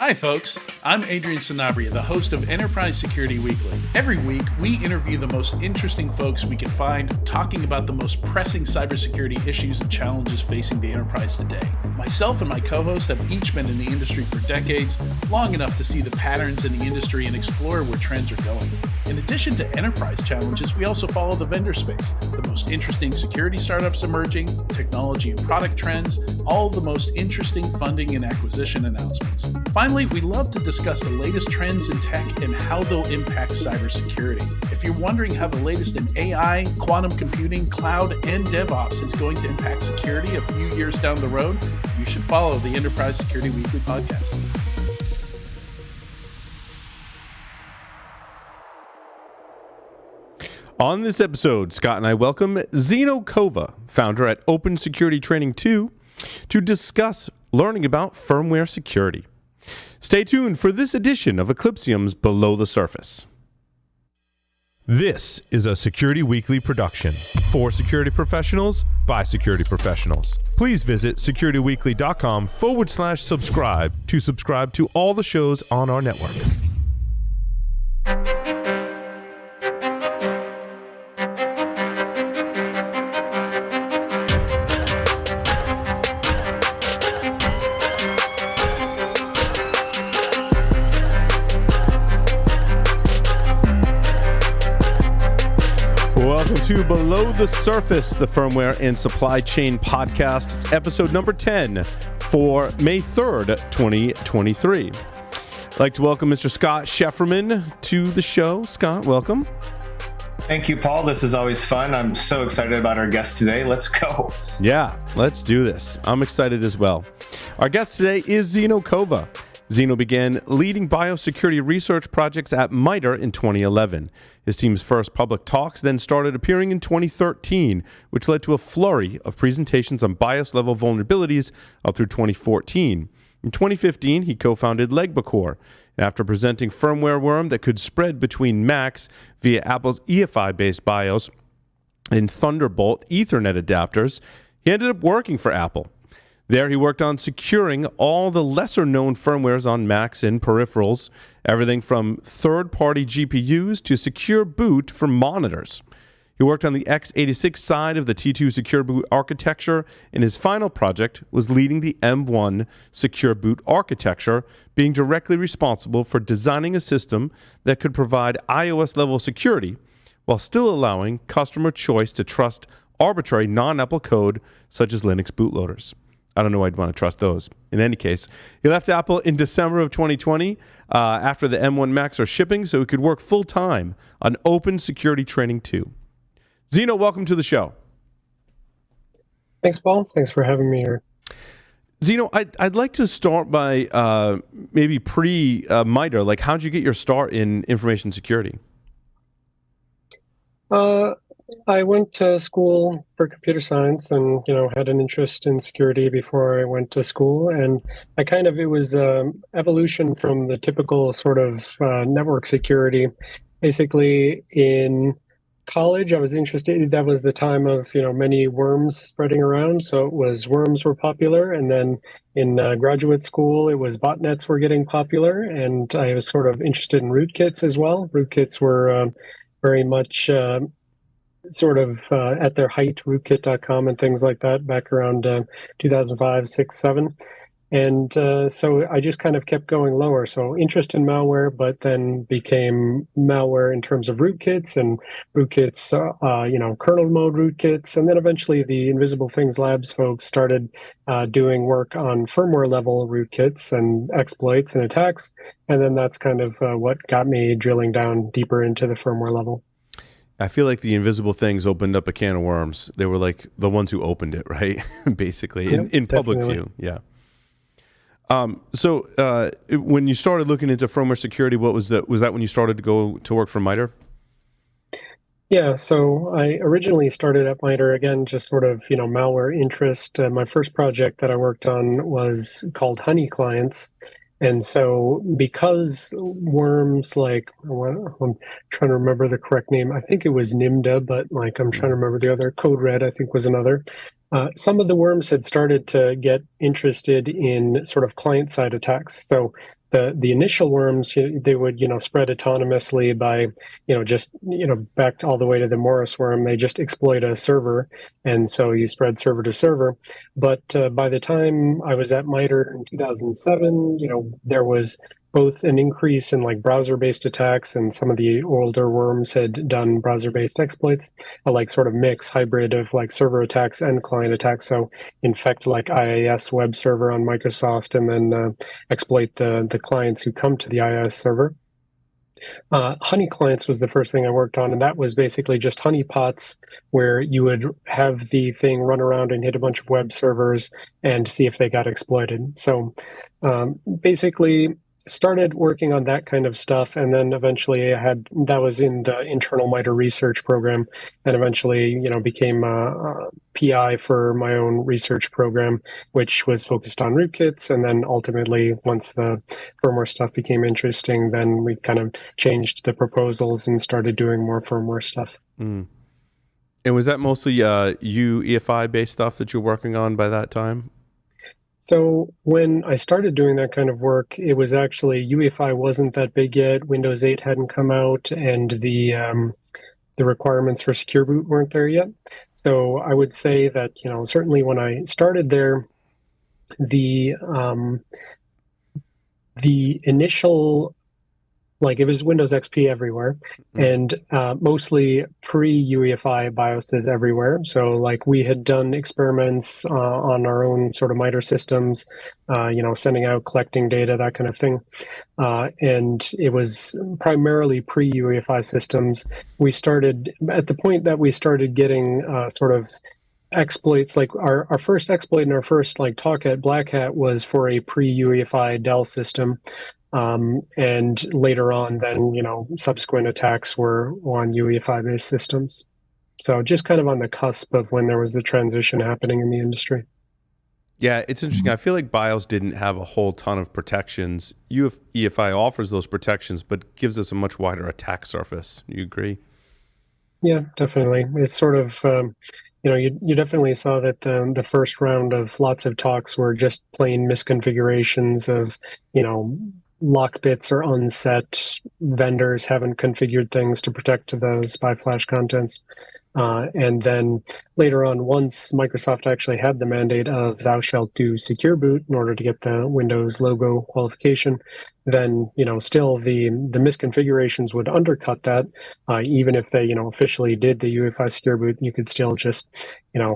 Hi folks, I'm Adrian Sanabria, the host of Enterprise Security Weekly. Every week, we interview the most interesting folks we can find talking about the most pressing cybersecurity issues and challenges facing the enterprise today. Myself and my co-hosts have each been in the industry for decades, long enough to see the patterns in the industry and explore where trends are going. In addition to enterprise challenges, we also follow the vendor space, the most interesting security startups emerging, technology and product trends, all the most interesting funding and acquisition announcements. Finally, we love to discuss the latest trends in tech and how they'll impact cybersecurity. If you're wondering how the latest in AI, quantum computing, cloud, and DevOps is going to impact security a few years down the road, you should follow the Enterprise Security Weekly podcast. On this episode, Scott and I welcome Zeno Kovah, founder at Open Security Training 2, to discuss learning about firmware security. Stay tuned for this edition of Eclipsium's Below the Surface. This is a Security Weekly production for security professionals by security professionals. Please visit securityweekly.com/subscribe to subscribe to all the shows on our network. Welcome to Below the Surface, the Firmware and Supply Chain Podcast. It's episode number 10 for May 3rd, 2023. I'd like to welcome Mr. Scott Schefferman to the show. Scott, welcome. Thank you, Paul. This is always fun. I'm so excited about our guest today. Let's go. Yeah, let's do this. I'm excited as well. Our guest today is Zeno Kovah. Zeno began leading biosecurity research projects at MITRE in 2011. His team's first public talks then started appearing in 2013, which led to a flurry of presentations on BIOS-level vulnerabilities up through 2014. In 2015, he co-founded LegbaCore. After presenting firmware worm that could spread between Macs via Apple's UEFI-based BIOS and Thunderbolt Ethernet adapters, he ended up working for Apple. There, he worked on securing all the lesser-known firmwares on Macs and peripherals, everything from third-party GPUs to secure boot for monitors. He worked on the x86 side of the T2 secure boot architecture, and his final project was leading the M1 secure boot architecture, being directly responsible for designing a system that could provide iOS-level security while still allowing customer choice to trust arbitrary non-Apple code such as Linux bootloaders. I don't know why I'd want to trust those. In any case, he left Apple in December of 2020 after the M1 Macs are shipping so he could work full-time on Open Security Training 2. Zeno, welcome to the show. Thanks, Paul. Thanks for having me here. Zeno, I'd like to start by maybe pre-MITRE. Like, how'd you get your start in information security? I went to school for computer science and, had an interest in security before I went to school. And it was evolution from the typical sort of network security. Basically, in college, I was interested. That was the time of, many worms spreading around. So it was worms were popular. And then in graduate school, it was botnets were getting popular. And I was sort of interested in rootkits as well. Rootkits were very much at their height, rootkit.com and things like that back around 2005, 6, 7. And so I just kind of kept going lower. So interest in malware, but then became malware in terms of rootkits and rootkits, kernel mode rootkits. And then eventually the Invisible Things Labs folks started doing work on firmware level rootkits and exploits and attacks. And then that's kind of what got me drilling down deeper into the firmware level. I feel like the Invisible Things opened up a can of worms. They were like the ones who opened it, right? Basically, in public view. Yeah. So when you started looking into firmware security, was that when you started to go to work for MITRE? Yeah, so I originally started at MITRE, again, just sort of, malware interest. My first project that I worked on was called Honey Clients. And so because worms I'm trying to remember the correct name. I think it was NIMDA, but I'm trying to remember the other. Code Red, I think, was another. Some of the worms had started to get interested in sort of client-side attacks. So the initial worms, they would spread autonomously by just back all the way to the Morris worm. They just exploit a server, and so you spread server to server. But by the time I was at MITRE in 2007, there was both an increase in like browser-based attacks, and some of the older worms had done browser-based exploits, a like sort of mix hybrid of like server attacks and client attacks. So infect like IIS web server on Microsoft, and then exploit the clients who come to the IIS server. Honey clients was the first thing I worked on, and that was basically just honeypots where you would have the thing run around and hit a bunch of web servers and see if they got exploited. So basically started working on that kind of stuff, and then eventually that was in the internal MITRE research program, and eventually became a PI for my own research program, which was focused on rootkits. And then ultimately, once the firmware stuff became interesting, then we kind of changed the proposals and started doing more firmware stuff. And was that mostly UEFI based stuff that you're working on by that time? So when I started doing that kind of work, it was actually UEFI wasn't that big yet. Windows 8 hadn't come out, and the requirements for secure boot weren't there yet. So I would say that certainly when I started there, the initial, like, it was Windows XP everywhere, and mostly pre-UEFI BIOSes everywhere. So like we had done experiments on our own sort of MITRE systems, sending out, collecting data, that kind of thing. And it was primarily pre-UEFI systems. We started, at the point that we started getting sort of exploits, like our first exploit and our first like talk at Black Hat was for a pre-UEFI Dell system. And later on, then, subsequent attacks were on UEFI-based systems. So just kind of on the cusp of when there was the transition happening in the industry. Yeah, it's interesting. I feel like BIOS didn't have a whole ton of protections. UEFI offers those protections, but gives us a much wider attack surface. You agree? Yeah, definitely. It's sort of, you definitely saw that the first round of lots of talks were just plain misconfigurations of, lock bits are unset, vendors haven't configured things to protect the SPY flash contents. And then later on, once Microsoft actually had the mandate of thou shalt do secure boot in order to get the Windows logo qualification, then still the misconfigurations would undercut that. Even if they officially did the UEFI secure boot, you could still just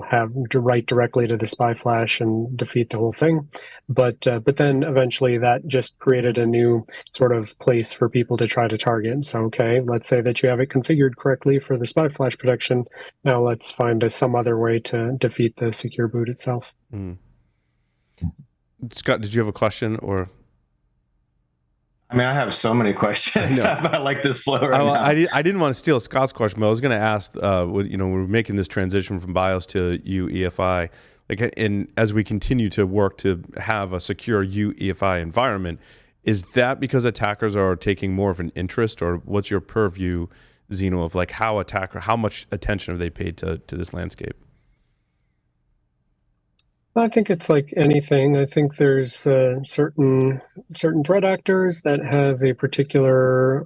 have to write directly to the SPY flash and defeat the whole thing. But then eventually that just created a new sort of place for people to try to target. So okay, let's say that you have it configured correctly for the SPY flash protection. Now let's find some other way to defeat the secure boot itself. Scott, did you have a question or? I mean, I have so many questions about like this flow right now. I didn't want to steal Scott's question, but I was going to ask, we're making this transition from BIOS to UEFI, and as we continue to work to have a secure UEFI environment, is that because attackers are taking more of an interest, or what's your purview, Zeno, of like how much attention have they paid to this landscape? I think it's like anything. I think there's certain threat actors that have a particular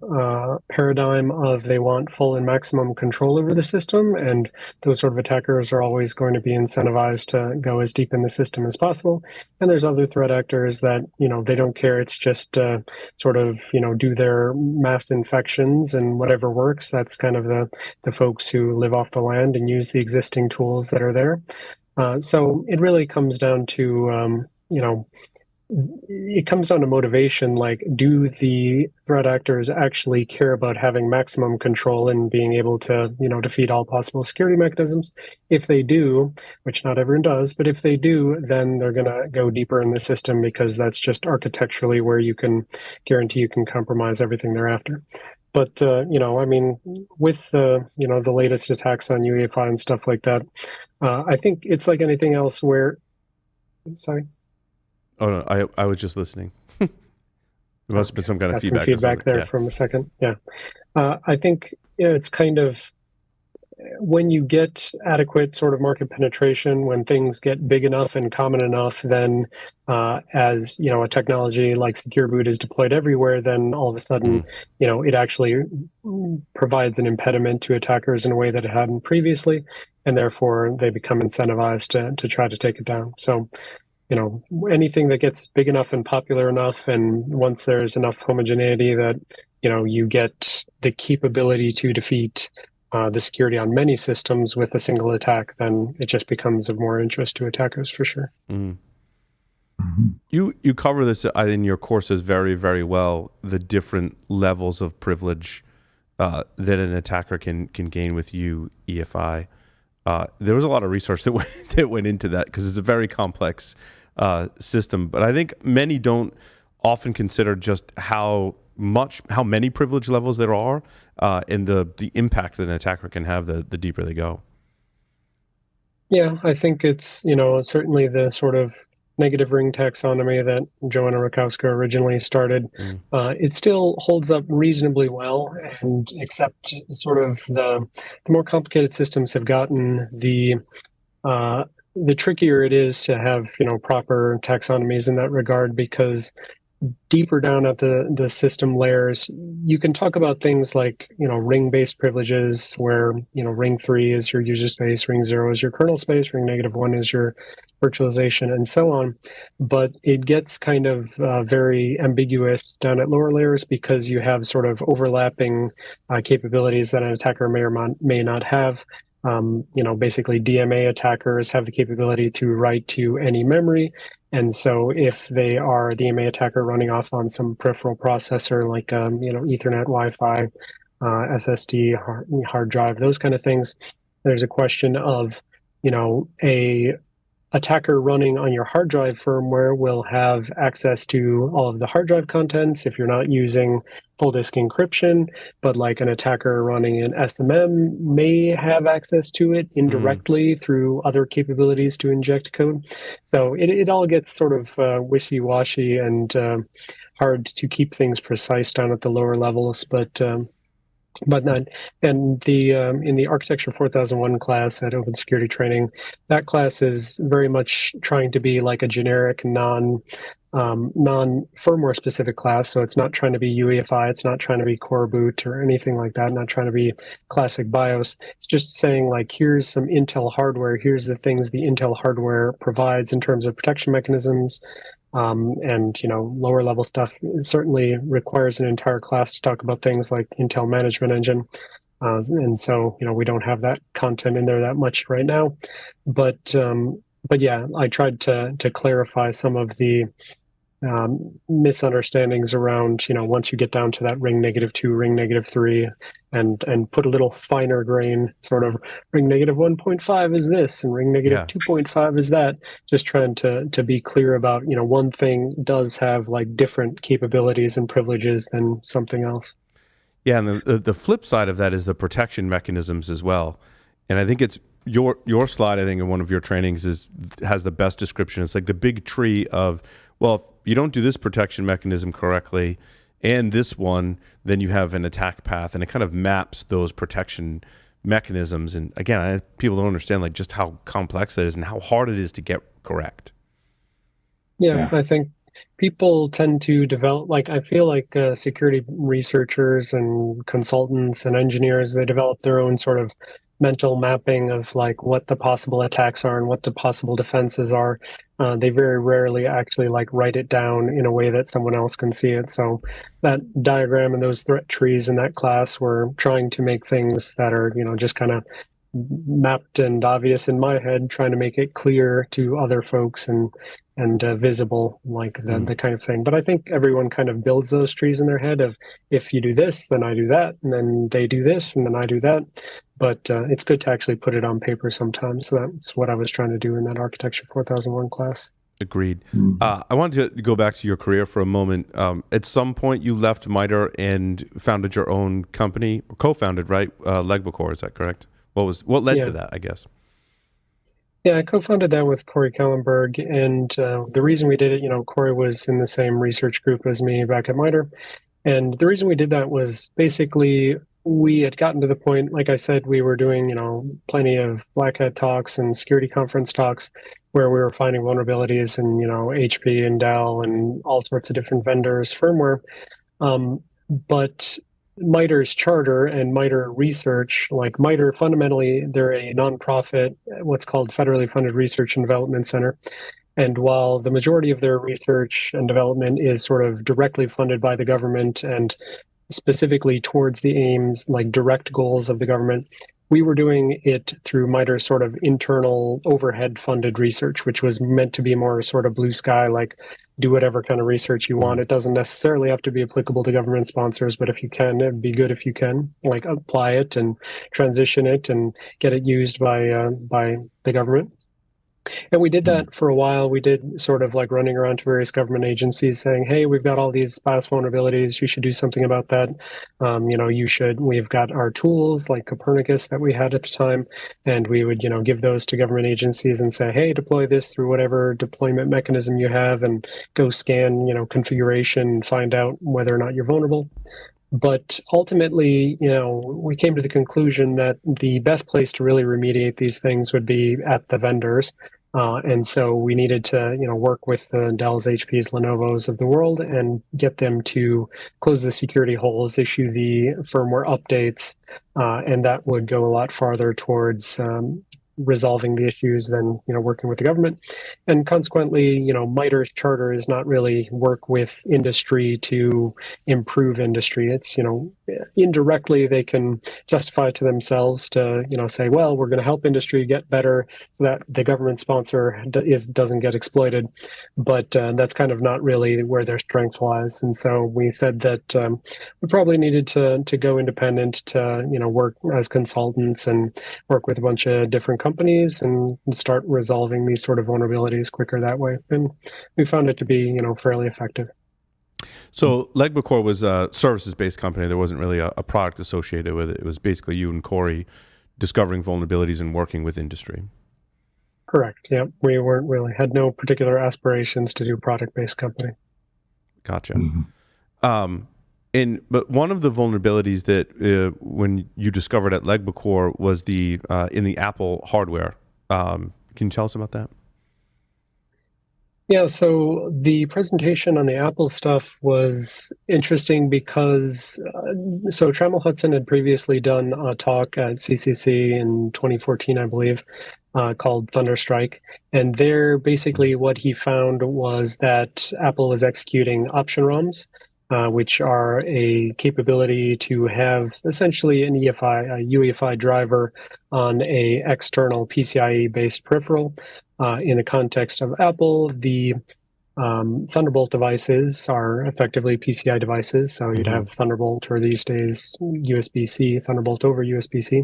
paradigm of they want full and maximum control over the system, and those sort of attackers are always going to be incentivized to go as deep in the system as possible. And there's other threat actors that they don't care. It's just sort of do their mass infections and whatever works. That's kind of the folks who live off the land and use the existing tools that are there. So it really comes down to, it comes down to motivation. Like, do the threat actors actually care about having maximum control and being able to, defeat all possible security mechanisms? If they do, which not everyone does, but if they do, then they're going to go deeper in the system, because that's just architecturally where you can guarantee you can compromise everything thereafter. But, I mean, with the latest attacks on UEFI and stuff like that, I think it's like anything else where, sorry? Oh, no, I was just listening. There must have been some kind of feedback. Some feedback there from a second. Yeah. I think it's kind of, when you get adequate sort of market penetration, when things get big enough and common enough, then as a technology like Secure Boot is deployed everywhere, then all of a sudden, it actually provides an impediment to attackers in a way that it hadn't previously, and therefore they become incentivized to try to take it down. So, anything that gets big enough and popular enough, and once there's enough homogeneity that you get the capability to defeat the security on many systems with a single attack, then it just becomes of more interest to attackers for sure. You cover this in your courses very, very well, the different levels of privilege that an attacker can gain with UEFI. There was a lot of research that went into that because it's a very complex system. But I think many don't often consider just how many privilege levels there are and the impact that an attacker can have the deeper they go. Yeah, I think it's, certainly the sort of negative ring taxonomy that Joanna Rakowska originally started. It still holds up reasonably well, and except sort of the more complicated systems have gotten, the trickier it is to have proper taxonomies in that regard, because deeper down at the system layers, you can talk about things like ring-based privileges, where ring 3 is your user space, ring 0 is your kernel space, ring -1 is your virtualization, and so on. But it gets kind of very ambiguous down at lower layers, because you have sort of overlapping capabilities that an attacker may or may not have. Basically DMA attackers have the capability to write to any memory. And so if they are the DMA attacker running off on some peripheral processor like, Ethernet, Wi-Fi, SSD, hard drive, those kind of things, there's a question of, a attacker running on your hard drive firmware will have access to all of the hard drive contents if you're not using full disk encryption, but like an attacker running an SMM may have access to it indirectly through other capabilities to inject code. So it all gets sort of wishy-washy and hard to keep things precise down at the lower levels, but not. And in the Architecture 4001 class at Open Security Training, that class is very much trying to be like a generic non-firmware specific class. So it's not trying to be UEFI, it's not trying to be core boot or anything like that, not trying to be classic BIOS. It's just saying, like, here's some Intel hardware, here's the things the Intel hardware provides in terms of protection mechanisms. And lower level stuff certainly requires an entire class to talk about things like Intel Management Engine, and so we don't have that content in there that much right now. But yeah, I tried to clarify some of the misunderstandings around once you get down to that ring -2, ring -3, and put a little finer grain, sort of ring -1.5 is this and ring -2.5 is that, just trying to be clear about one thing does have like different capabilities and privileges than something else. Yeah, and the flip side of that is the protection mechanisms as well. And I think it's your slide, I think, in one of your trainings has the best description. It's like the big tree of, well, if you don't do this protection mechanism correctly and this one, then you have an attack path, and it kind of maps those protection mechanisms. And again, people don't understand like just how complex that is and how hard it is to get correct. Yeah, I think people tend to develop, like, I feel like security researchers and consultants and engineers, they develop their own sort of mental mapping of like what the possible attacks are and what the possible defenses are. They very rarely actually like write it down in a way that someone else can see it. So that diagram and those threat trees in that class were trying to make things that are, just kind of mapped and obvious in my head, trying to make it clear to other folks and visible, like the kind of thing. But I think everyone kind of builds those trees in their head of, if you do this, then I do that, and then they do this, and then I do that. But it's good to actually put it on paper sometimes. So that's what I was trying to do in that Architecture 4001 class. Agreed. I wanted to go back to your career for a moment. At some point, you left MITRE and founded your own company, or co-founded, right? LegbaCore, is that correct? What led to that, I guess? Yeah, I co-founded that with Corey Kallenberg, and the reason we did it, Corey was in the same research group as me back at MITRE, and the reason we did that was basically we had gotten to the point, like I said, we were doing, plenty of Black Hat talks and security conference talks where we were finding vulnerabilities in, HP and Dell and all sorts of different vendors, firmware. But MITRE's charter and MITRE research, like MITRE, fundamentally, they're a nonprofit, what's called Federally Funded Research and Development Center. And while the majority of their research and development is sort of directly funded by the government and specifically towards the aims, like direct goals of the government, we were doing it through MITRE's sort of internal overhead funded research, which was meant to be more sort of blue sky, like do whatever kind of research you want. It doesn't necessarily have to be applicable to government sponsors, but if you can, it'd be good if you can, like apply it and transition it and get it used by the government. And we did that for a while. We did sort of like running around to various government agencies saying, hey, we've got all these BIOS vulnerabilities. You should do something about that. We've got our tools like Copernicus that we had at the time. And we would, give those to government agencies and say, hey, deploy this through whatever deployment mechanism you have and go scan, configuration and find out whether or not you're vulnerable. But ultimately, we came to the conclusion that the best place to really remediate these things would be at the vendors. And so we needed to, work with the Dells, HPs, Lenovo's of the world and get them to close the security holes, issue the firmware updates, and that would go a lot farther towards resolving the issues than working with the government. And consequently, MITRE's charter is not really work with industry to improve industry. It's indirectly they can justify to themselves to say, well, we're going to help industry get better so that the government sponsor doesn't get exploited. But that's kind of not really where their strength lies. And so we said that we probably needed to go independent, to work as consultants and work with a bunch of different companies and start resolving these sort of vulnerabilities quicker that way. And we found it to be, fairly effective. So LegbaCore was a services-based company. There wasn't really a product associated with it. It was basically you and Corey discovering vulnerabilities and working with industry. Correct. Yeah. We had no particular aspirations to do a product-based company. Gotcha. But one of the vulnerabilities that when you discovered at LegbaCore was in the Apple hardware. Can you tell us about that? Yeah, so the presentation on the Apple stuff was interesting because so Trammell Hudson had previously done a talk at CCC in 2014, I believe, called Thunderstrike. And there, basically what he found was that Apple was executing option ROMs, which are a capability to have essentially an EFI, a UEFI driver on a external PCIe-based peripheral. In the context of Apple, the Thunderbolt devices are effectively PCI devices. So you'd have Thunderbolt, or these days USB-C, Thunderbolt over USB-C.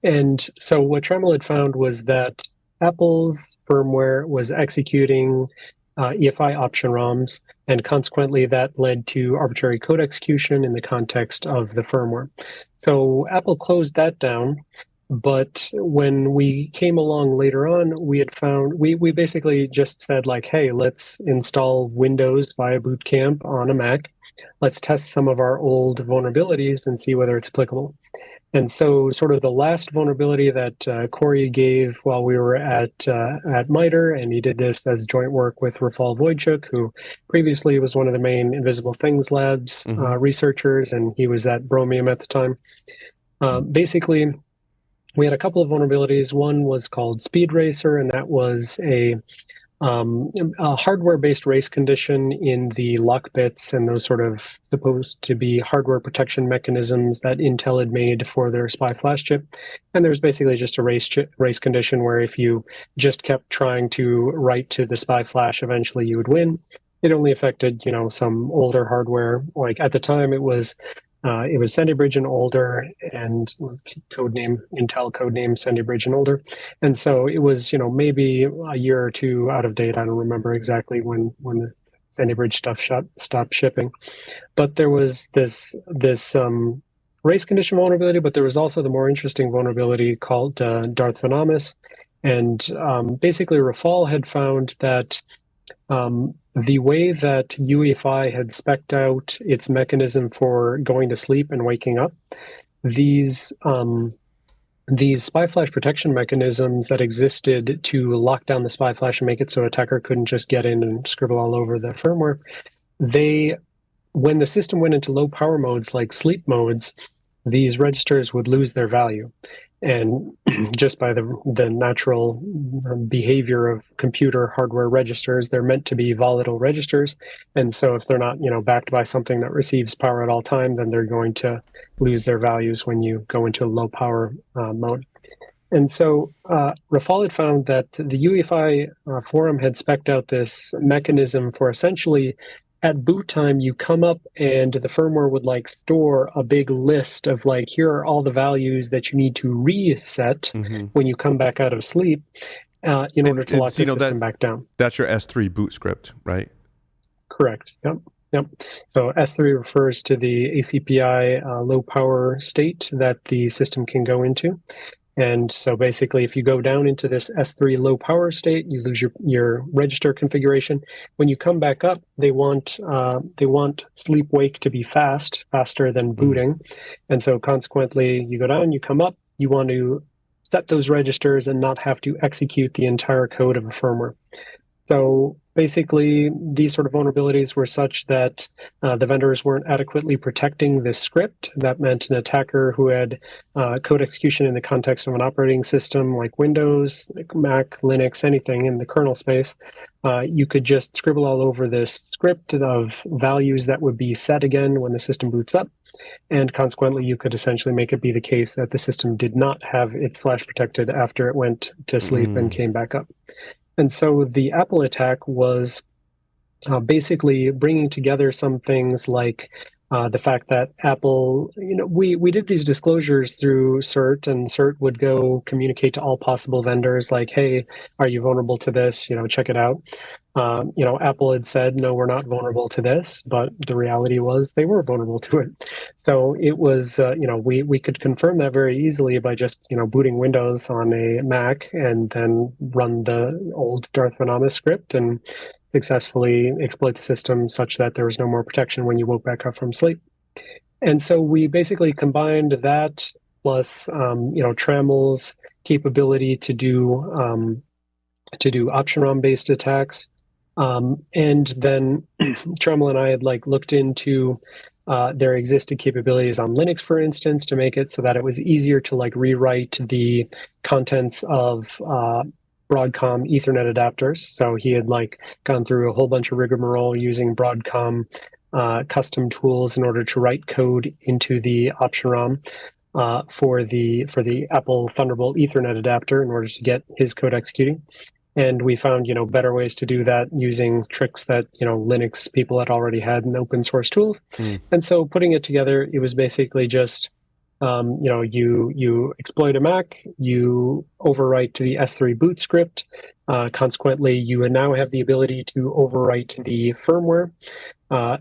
And so what Trammell had found was that Apple's firmware was executing EFI option ROMs, and consequently that led to arbitrary code execution in the context of the firmware. So Apple closed that down, but when we came along later on, we had found, we basically just said like, hey, let's install Windows via Boot Camp on a Mac. Let's test some of our old vulnerabilities and see whether it's applicable. And so sort of the last vulnerability that Corey gave while we were at MITRE, and he did this as joint work with Rafal Wojcik, who previously was one of the main Invisible Things Labs researchers, and he was at Bromium at the time. Basically, we had a couple of vulnerabilities. One was called Speed Racer, and that was a hardware-based race condition in the lock bits and those sort of supposed to be hardware protection mechanisms that Intel had made for their SPI flash chip. And there's basically just a race condition where if you just kept trying to write to the SPI flash, eventually you would win. It only affected, some older hardware. Like at the time, it was Sandy Bridge and older, and codename Intel codename Sandy Bridge and older, and so it was maybe a year or two out of date. I don't remember exactly when the Sandy Bridge stuff stopped shipping, but there was this race condition vulnerability. But there was also the more interesting vulnerability called Darth Venomous, and basically Rafal had found that the way that UEFI had spec'd out its mechanism for going to sleep and waking up, these spy flash protection mechanisms that existed to lock down the spy flash and make it so attacker couldn't just get in and scribble all over the firmware, when the system went into low power modes like sleep modes, these registers would lose their value. And just by the natural behavior of computer hardware registers, they're meant to be volatile registers. And so if they're not, backed by something that receives power at all time, then they're going to lose their values when you go into low power mode. And so Rafal had found that the UEFI forum had spec'd out this mechanism for essentially at boot time, you come up and the firmware would store a big list of here are all the values that you need to reset when you come back out of sleep in order to lock the system back down. That's your S3 boot script, right? Correct. Yep. So S3 refers to the ACPI low power state that the system can go into. And so basically, if you go down into this S3 low power state, you lose your register configuration. When you come back up, they want sleep wake to be faster than booting. And so consequently, you go down, you come up, you want to set those registers and not have to execute the entire code of a firmware. So basically, these sort of vulnerabilities were such that the vendors weren't adequately protecting this script. That meant an attacker who had code execution in the context of an operating system like Windows, like Mac, Linux, anything in the kernel space, you could just scribble all over this script of values that would be set again when the system boots up. And consequently, you could essentially make it be the case that the system did not have its flash protected after it went to sleep and came back up. And so the Apple attack was basically bringing together some things like the fact that Apple, we did these disclosures through CERT, and CERT would go communicate to all possible vendors like, hey, are you vulnerable to this? Check it out. Apple had said, no, we're not vulnerable to this, but the reality was they were vulnerable to it. So it was, we could confirm that very easily by just, booting Windows on a Mac and then run the old Darth Venomous script and successfully exploit the system such that there was no more protection when you woke back up from sleep. And so we basically combined that plus, Tramel's capability to do option ROM-based attacks. And then Tremel and I had looked into their existing capabilities on Linux, for instance, to make it so that it was easier to rewrite the contents of Broadcom Ethernet adapters. So he had gone through a whole bunch of rigmarole using Broadcom custom tools in order to write code into the option ROM for the Apple Thunderbolt Ethernet adapter in order to get his code executing. And we found, better ways to do that using tricks that, Linux people had already had in open source tools. And so putting it together, it was basically just, you exploit a Mac, you overwrite to the S3 boot script. Consequently, you now have the ability to overwrite the firmware.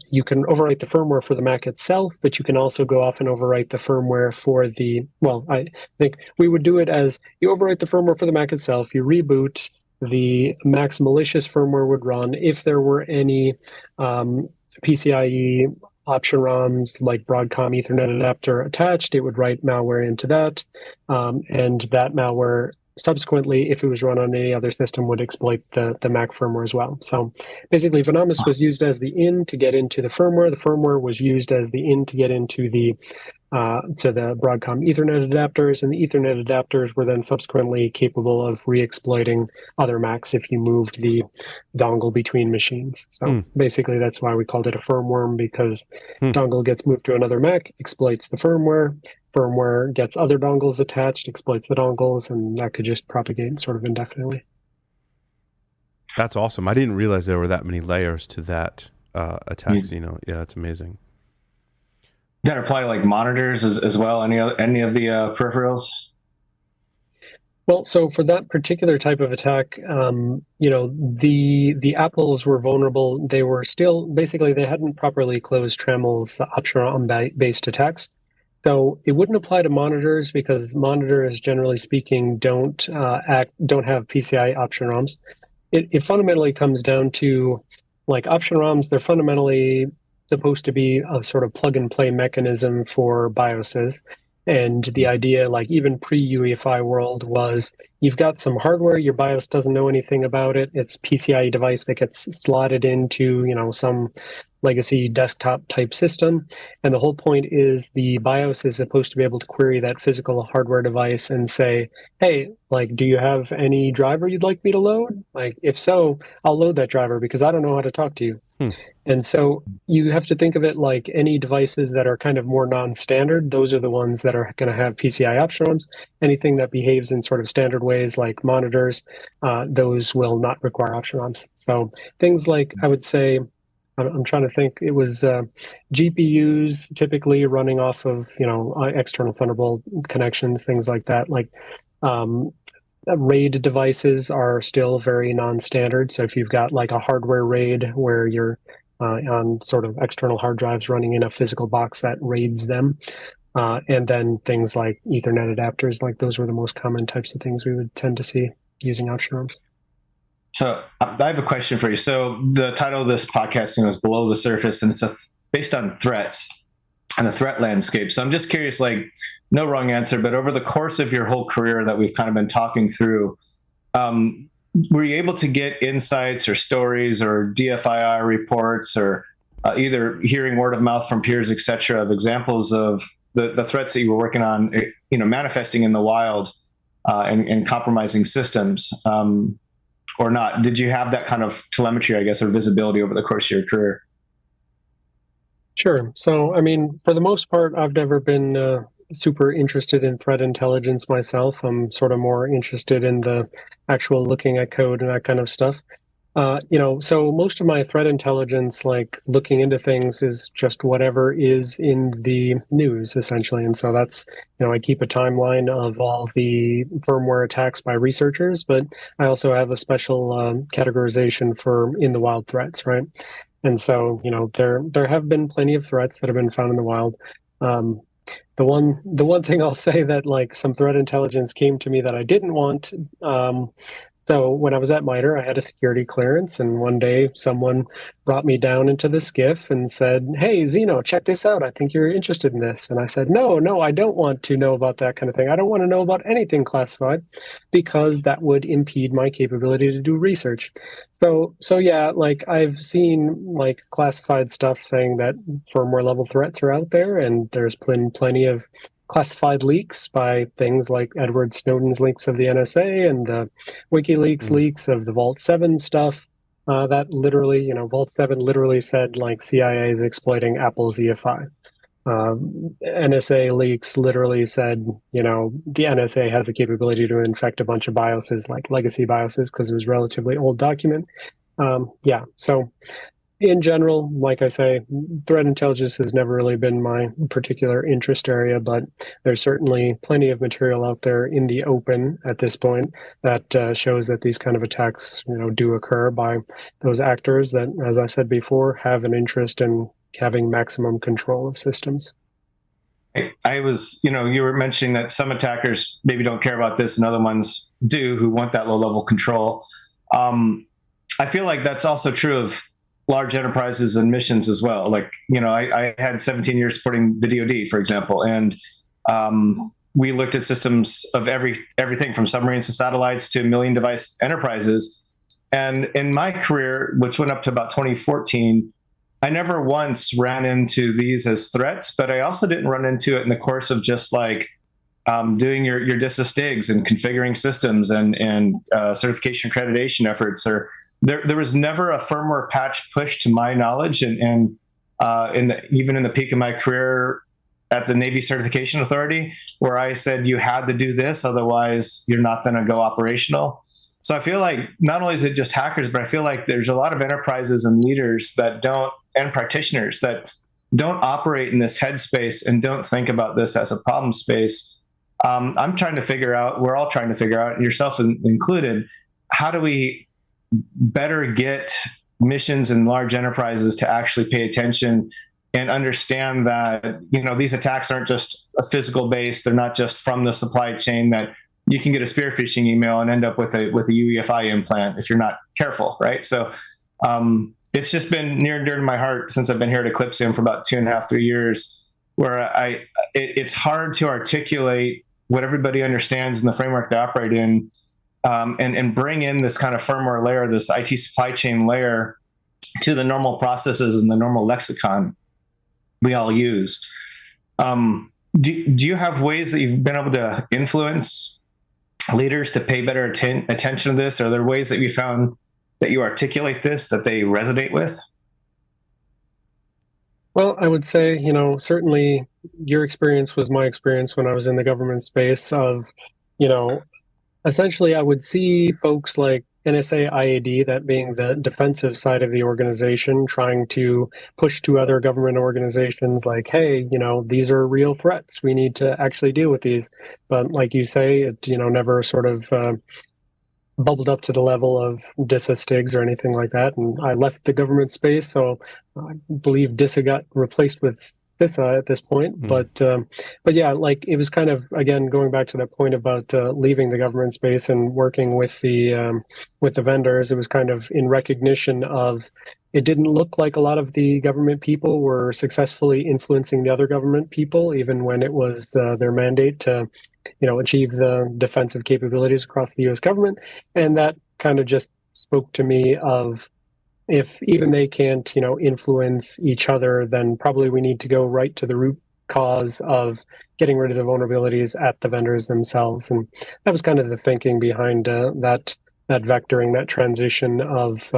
You can overwrite the firmware for the Mac itself, but you can also go off and overwrite the firmware for I think we would do it as you overwrite the firmware for the Mac itself, you reboot, the Mac's malicious firmware would run. If there were any PCIe option ROMs like Broadcom Ethernet adapter attached, it would write malware into that. And that malware subsequently, if it was run on any other system, would exploit the Mac firmware as well. So basically, Venomous was used as the in to get into the firmware. The firmware was used as the in to get into the to the Broadcom Ethernet adapters, and the Ethernet adapters were then subsequently capable of re-exploiting other Macs if you moved the dongle between machines. So basically, that's why we called it a firmworm, because dongle gets moved to another Mac, exploits the firmware. Firmware gets other dongles attached, exploits the dongles, and that could just propagate sort of indefinitely. That's awesome. I didn't realize there were that many layers to that attack, Zeno. Yeah, that's amazing. That apply to monitors as well? Any of the peripherals? Well, so for that particular type of attack, the Apples were vulnerable. They were still basically they hadn't properly closed Tramel's option ROM-based attacks. So it wouldn't apply to monitors because monitors, generally speaking, don't have PCI option ROMs. it fundamentally comes down to like option ROMs. They're fundamentally supposed to be a sort of plug and play mechanism for BIOSes. And the idea, like even pre-UEFI world, was you've got some hardware, your BIOS doesn't know anything about it. It's a PCIe device that gets slotted into, some legacy desktop type system. And the whole point is the BIOS is supposed to be able to query that physical hardware device and say, hey, like, do you have any driver you'd like me to load? Like, if so, I'll load that driver because I don't know how to talk to you. And so you have to think of it like any devices that are kind of more non-standard, those are the ones that are going to have PCI option ROMs. Anything that behaves in sort of standard ways like monitors, those will not require option ROMs. So things like, I would say, I'm trying to think, it was GPUs typically running off of, external Thunderbolt connections, things like that. Like RAID devices are still very non-standard. So if you've got like a hardware RAID where you're on sort of external hard drives running in a physical box that RAIDs them, and then things like Ethernet adapters, like those were the most common types of things we would tend to see using option ROMs. So I have a question for you. So the title of this podcast is Below the Surface, and it's based on threats and the threat landscape. So I'm just curious, like, no wrong answer, but over the course of your whole career that we've kind of been talking through, were you able to get insights or stories or DFIR reports or either hearing word of mouth from peers, et cetera, of examples of the threats that you were working on, manifesting in the wild and compromising systems? Or not? Did you have that kind of telemetry, I guess, or visibility over the course of your career? Sure. So, I mean, for the most part, I've never been super interested in threat intelligence myself. I'm sort of more interested in the actual looking at code and that kind of stuff. So most of my threat intelligence, like looking into things, is just whatever is in the news, essentially. And so that's, I keep a timeline of all the firmware attacks by researchers, but I also have a special categorization for in the wild threats, right? And so, there have been plenty of threats that have been found in the wild. The one thing I'll say that like some threat intelligence came to me that I didn't want. So when I was at MITRE, I had a security clearance, and one day someone brought me down into the SCIF and said, "Hey, Zeno, check this out. I think you're interested in this." And I said, "No, I don't want to know about that kind of thing. I don't want to know about anything classified because that would impede my capability to do research." So yeah, like I've seen like classified stuff saying that firmware level threats are out there, and there's plenty of classified leaks by things like Edward Snowden's leaks of the NSA and the WikiLeaks leaks of the Vault 7 stuff. That literally, Vault 7 literally said like CIA is exploiting Apple's UEFI. NSA leaks literally said, the NSA has the capability to infect a bunch of BIOSes, like legacy BIOSes, because it was a relatively old document. So in general, like I say, threat intelligence has never really been my particular interest area, but there's certainly plenty of material out there in the open at this point that shows that these kind of attacks, do occur by those actors that, as I said before, have an interest in having maximum control of systems. I was, you were mentioning that some attackers maybe don't care about this and other ones do, who want that low-level control. I feel like that's also true of large enterprises and missions as well. Like, I had 17 years supporting the DoD, for example, and we looked at systems of everything from submarines to satellites to million device enterprises. And in my career, which went up to about 2014, I never once ran into these as threats, but I also didn't run into it in the course of just like doing your DISA-STIGs and configuring systems and certification accreditation efforts. Or there was never a firmware patch push to my knowledge, and even in the peak of my career at the Navy Certification Authority, where I said you had to do this, otherwise you're not going to go operational. So I feel like not only is it just hackers, but I feel like there's a lot of enterprises and leaders and practitioners that don't operate in this headspace and don't think about this as a problem space. I'm trying to figure out, we're all trying to figure out, yourself included, how do we better get missions and large enterprises to actually pay attention and understand that, these attacks aren't just a physical base. They're not just from the supply chain, that you can get a spear phishing email and end up with a UEFI implant if you're not careful, right? So it's just been near and dear to my heart since I've been here at Eclipsium for about 2.5, 3 years, where it's hard to articulate what everybody understands in the framework they operate in, and bring in this kind of firmware layer, this IT supply chain layer, to the normal processes and the normal lexicon we all use. Do you have ways that you've been able to influence leaders to pay better attention to this? Are there ways that you found that you articulate this, that they resonate with? Well, I would say, certainly your experience was my experience when I was in the government space of, essentially I would see folks like NSA IAD, that being the defensive side of the organization, trying to push to other government organizations like, hey, these are real threats. We need to actually deal with these. But like you say, it, never sort of bubbled up to the level of DISA STIGs or anything like that. And I left the government space, so I believe DISA got replaced with CISA at this point. But yeah, like it was kind of, again, going back to that point about leaving the government space and working with the vendors. It was kind of in recognition of, it didn't look like a lot of the government people were successfully influencing the other government people, even when it was their mandate to achieve the defensive capabilities across the U.S. government. And that kind of just spoke to me of, if even they can't, influence each other, then probably we need to go right to the root cause of getting rid of the vulnerabilities at the vendors themselves. And that was kind of the thinking behind that vectoring, that transition of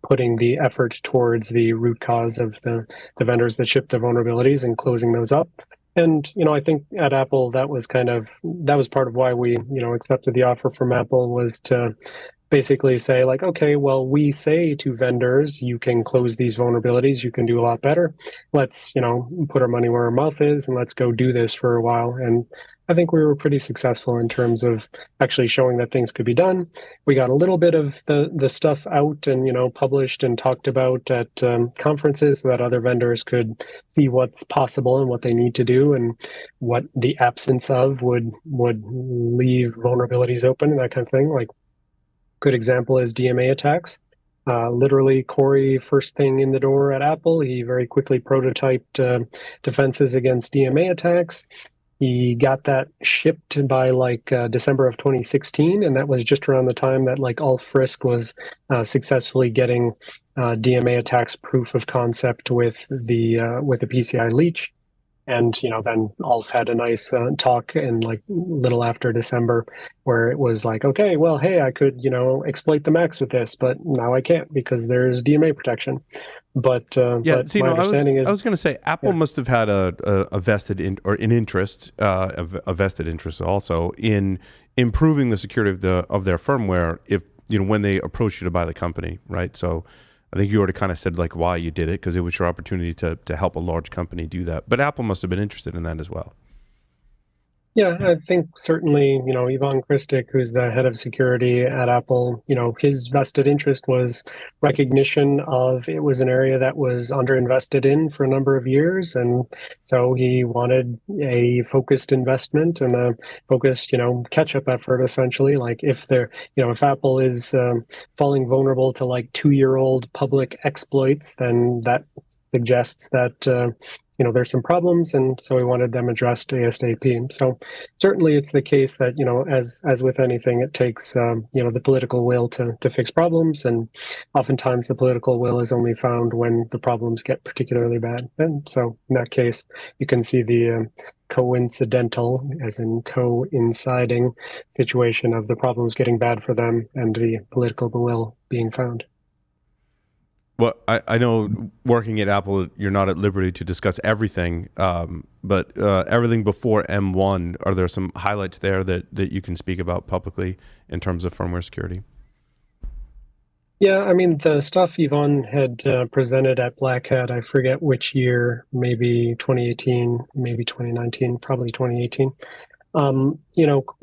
putting the effort towards the root cause of the vendors that ship the vulnerabilities and closing those up. And, I think at Apple, that was part of why we, accepted the offer from Apple, was to basically say like, okay, well, we say to vendors, you can close these vulnerabilities, you can do a lot better. Let's, put our money where our mouth is and let's go do this for a while. And I think we were pretty successful in terms of actually showing that things could be done. We got a little bit of the stuff out and, published and talked about at conferences so that other vendors could see what's possible and what they need to do and what the absence of would leave vulnerabilities open and that kind of thing. Like, good example is DMA attacks. Literally, Corey, first thing in the door at Apple, he very quickly prototyped defenses against DMA attacks. He got that shipped by December of 2016, and that was just around the time that Ulf Frisk was successfully getting DMA attacks proof of concept with the PCI leech. And then Ulf had a nice talk in little after December, where it was like, okay, well, hey, I could exploit the Macs with this, but now I can't because there's DMA protection. But yeah, but my understanding is, I was going to say Apple must have had a vested interest also in improving the security of their firmware. If when they approached you to buy the company, right? So I think you already kind of said why you did it, because it was your opportunity to help a large company do that. But Apple must have been interested in that as well. Yeah, I think certainly, Ivan Kristic, who's the head of security at Apple, his vested interest was recognition of it was an area that was underinvested in for a number of years. And so he wanted a focused investment and a focused, catch-up effort, essentially. If if Apple is falling vulnerable to 2-year-old public exploits, then that suggests that there's some problems, and so we wanted them addressed ASAP. So certainly it's the case that, as with anything, it takes, the political will to fix problems, and oftentimes the political will is only found when the problems get particularly bad. And so in that case, you can see the coincidental, as in coinciding situation of the problems getting bad for them and the political will being found. Well, I know working at Apple, you're not at liberty to discuss everything, but everything before M1, are there some highlights there that you can speak about publicly in terms of firmware security? Yeah, I mean, the stuff Yvonne had presented at Black Hat, I forget which year, maybe 2018, maybe 2019, probably 2018.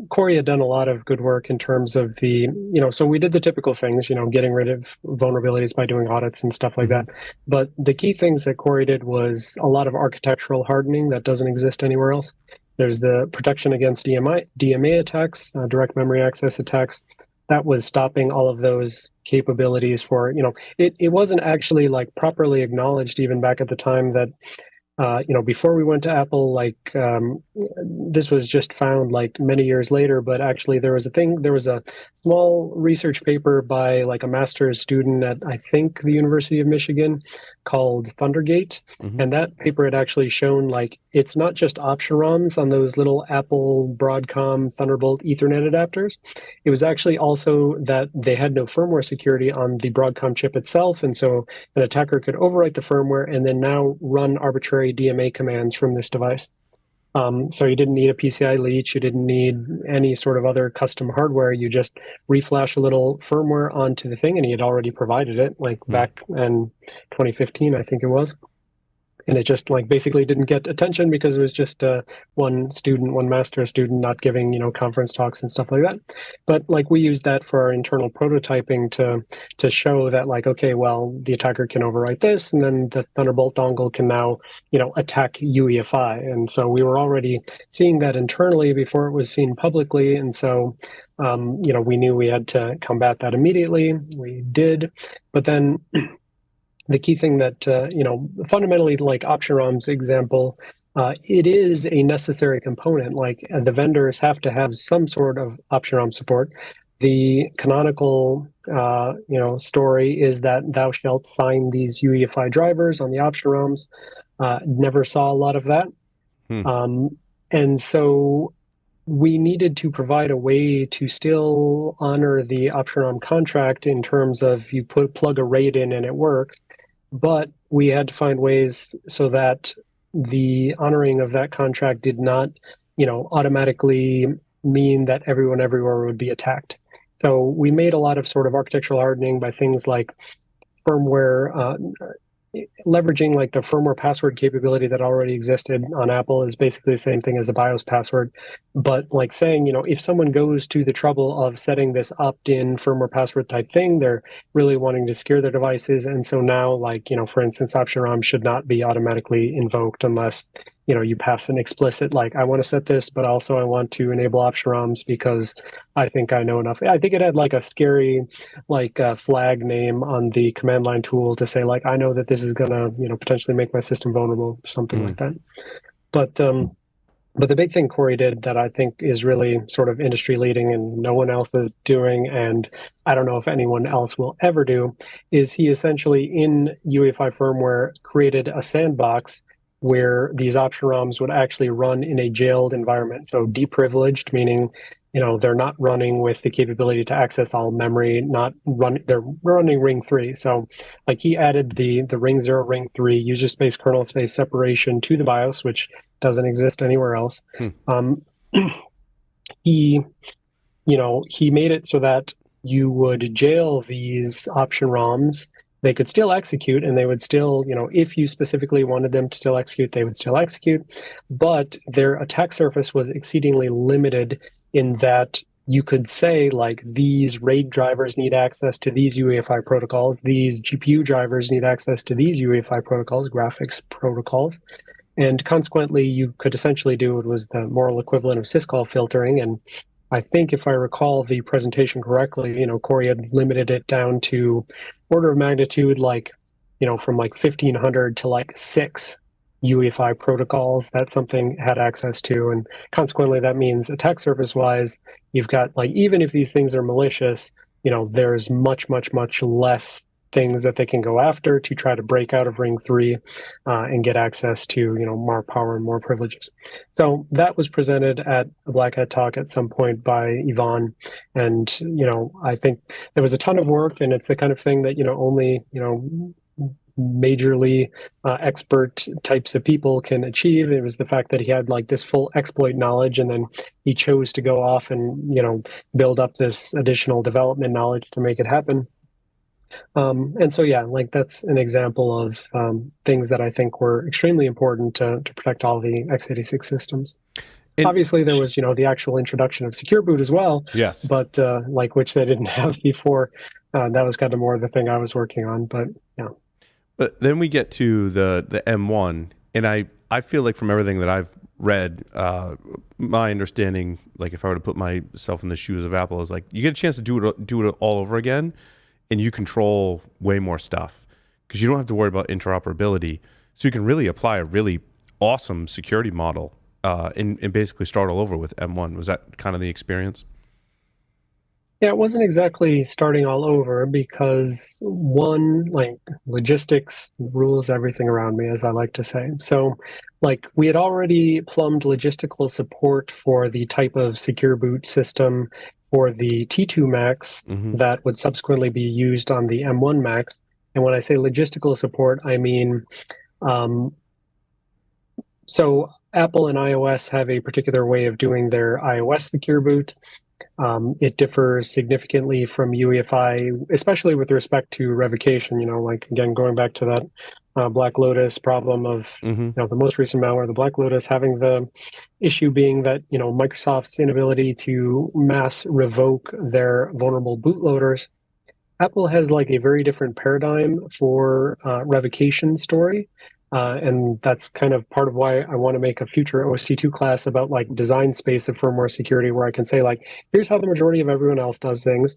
Corey had done a lot of good work in terms of so we did the typical things, getting rid of vulnerabilities by doing audits and stuff like that. But the key things that Corey did was a lot of architectural hardening that doesn't exist anywhere else. There's the protection against DMA attacks, direct memory access attacks. That was stopping all of those capabilities for, it wasn't actually like properly acknowledged even back at the time that, before we went to Apple, this was just found like many years later, but actually there was a small research paper by like a master's student at, I think, the University of Michigan called Thundergate. Mm-hmm. And that paper had actually shown like, it's not just option ROMs on those little Apple Broadcom Thunderbolt Ethernet adapters. It was actually also that they had no firmware security on the Broadcom chip itself. And so an attacker could overwrite the firmware and then now run arbitrary DMA commands from this device. So you didn't need a PCI leech, you didn't need any sort of other custom hardware. You just reflash a little firmware onto the thing, and he had already provided it, like back in 2015, I think it was. And it just like basically didn't get attention because it was just one master student not giving, conference talks and stuff like that. But like we used that for our internal prototyping to show that like, okay, well, the attacker can overwrite this, and then the Thunderbolt dongle can now, attack UEFI. And so we were already seeing that internally before it was seen publicly. And so, we knew we had to combat that immediately. We did. But then the key thing that, fundamentally, like option ROM's example, it is a necessary component. Like the vendors have to have some sort of option ROM support. The canonical, story is that thou shalt sign these UEFI drivers on the option ROMs. Never saw a lot of that. And so we needed to provide a way to still honor the option ROM contract in terms of you plug a RAID in and it works. But we had to find ways so that the honoring of that contract did not, automatically mean that everyone everywhere would be attacked. So we made a lot of sort of architectural hardening by things like firmware, leveraging like the firmware password capability that already existed on Apple is basically the same thing as a BIOS password. But like saying, if someone goes to the trouble of setting this opt-in firmware password type thing, they're really wanting to secure their devices. And so now, like, for instance, option ROM should not be automatically invoked unless, you pass an explicit, like, I want to set this, but also I want to enable option ROMs because I think I know enough. I think it had like a scary, like flag name on the command line tool to say, like, I know that this is going to, potentially make my system vulnerable, something like that. But the big thing Corey did that I think is really sort of industry leading and no one else is doing, and I don't know if anyone else will ever do, is he essentially in UEFI firmware created a sandbox where these option ROMs would actually run in a jailed environment. So deprivileged, meaning, they're not running with the capability to access all memory, they're running ring 3. So like he added the ring 0, ring 3, user space, kernel space separation to the BIOS, which doesn't exist anywhere else. He made it so that you would jail these option ROMs. They could still execute, and they would still, if you specifically wanted them to still execute, they would still execute. But their attack surface was exceedingly limited in that you could say, like, these RAID drivers need access to these UEFI protocols. These GPU drivers need access to these UEFI protocols, graphics protocols. And consequently, you could essentially do what was the moral equivalent of syscall filtering. And I think if I recall the presentation correctly, Corey had limited it down to order of magnitude, like, from like 1,500 to like 6 UEFI protocols that something had access to. And consequently, that means attack surface wise, you've got like, even if these things are malicious, there's much, much, much less things that they can go after to try to break out of ring 3 and get access to, more power and more privileges. So that was presented at a Black Hat talk at some point by Yvonne. And, I think there was a ton of work, and it's the kind of thing that, only, majorly expert types of people can achieve. It was the fact that he had like this full exploit knowledge, and then he chose to go off and, build up this additional development knowledge to make it happen. And so, yeah, like that's an example of things that I think were extremely important to protect all the x86 systems. And obviously, there was, the actual introduction of Secure Boot as well. Yes. But like, which they didn't have before. That was kind of more the thing I was working on. But yeah. But then we get to the M1, and I feel like from everything that I've read, my understanding, like if I were to put myself in the shoes of Apple, is like you get a chance to do it all over again, and you control way more stuff because you don't have to worry about interoperability. So you can really apply a really awesome security model and basically start all over with M1. Was that kind of the experience? Yeah, it wasn't exactly starting all over because one, like logistics rules everything around me, as I like to say. So like we had already plumbed logistical support for the type of secure boot system for the T2 Macs that would subsequently be used on the M1 Macs. And when I say logistical support, I mean, so Apple and iOS have a particular way of doing their iOS secure boot. It differs significantly from UEFI, especially with respect to revocation. Like again, going back to that Black Lotus problem of the most recent malware, the Black Lotus, having the issue being that Microsoft's inability to mass revoke their vulnerable bootloaders. Apple has like a very different paradigm for revocation story. And that's kind of part of why I want to make a future OST2 class about like design space of firmware security, where I can say like, here's how the majority of everyone else does things.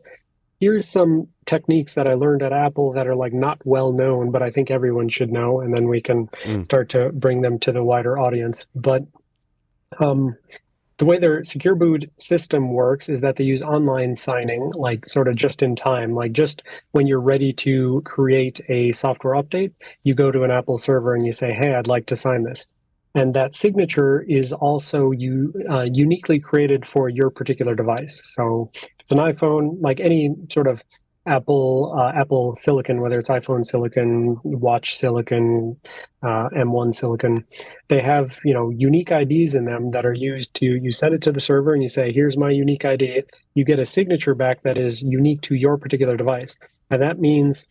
Here's some techniques that I learned at Apple that are like not well known, but I think everyone should know. And then we can start to bring them to the wider audience. But the way their secure boot system works is that they use online signing, like sort of just in time, like just when you're ready to create a software update, you go to an Apple server and you say, hey, I'd like to sign this. And that signature is also uniquely created for your particular device. So it's an iPhone, like any sort of Apple silicon, whether it's iPhone silicon, watch silicon, M1 silicon, they have unique IDs in them that are used to, you send it to the server and you say, here's my unique ID. You get a signature back that is unique to your particular device. And that means,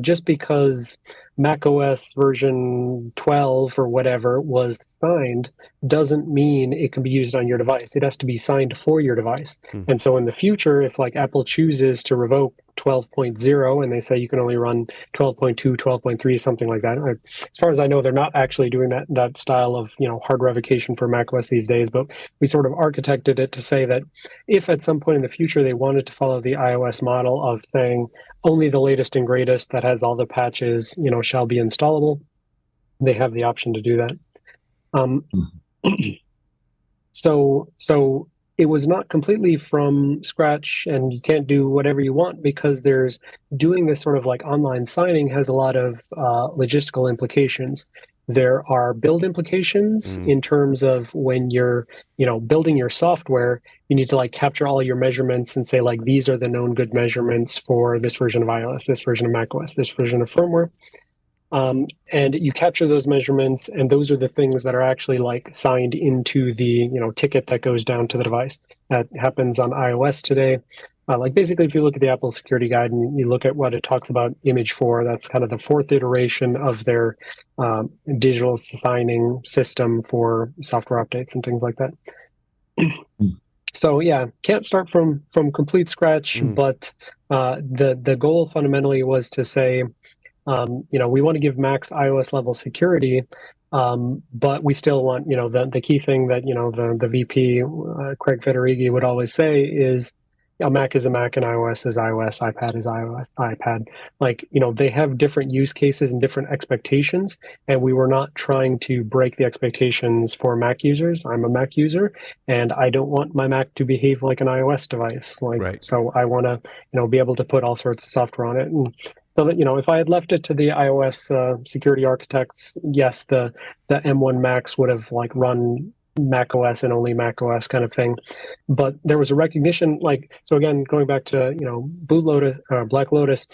just because macOS version 12 or whatever was signed doesn't mean it can be used on your device. It has to be signed for your device. And so in the future, if like Apple chooses to revoke 12.0 and they say you can only run 12.2, 12.3, something like that. As far as I know, they're not actually doing that style of hard revocation for macOS these days, but we sort of architected it to say that if at some point in the future they wanted to follow the iOS model of saying only the latest and greatest that has all the patches, shall be installable, they have the option to do that. So it was not completely from scratch, and you can't do whatever you want because there's doing this sort of like online signing has a lot of logistical implications. There are build implications in terms of when you're, building your software, you need to like capture all your measurements and say like, these are the known good measurements for this version of iOS, this version of macOS, this version of firmware. And you capture those measurements, and those are the things that are actually like signed into the ticket that goes down to the device. That happens on iOS today. Like basically, if you look at the Apple security guide and you look at what it talks about image 4, that's kind of the 4th iteration of their digital signing system for software updates and things like that. So yeah, can't start from complete scratch, but the goal fundamentally was to say, we want to give max iOS level security, but we still want, the key thing that, the VP, Craig Federighi, would always say is a Mac is a Mac and iOS is iOS, iPad is iPad. Like, they have different use cases and different expectations, and we were not trying to break the expectations for Mac users. I'm a Mac user, and I don't want my Mac to behave like an iOS device. So I want to, be able to put all sorts of software on it. And so that, if I had left it to the iOS security architects, yes, the M1 Macs would have like run macOS and only macOS kind of thing. But there was a recognition, so again, going back to, Black Lotus,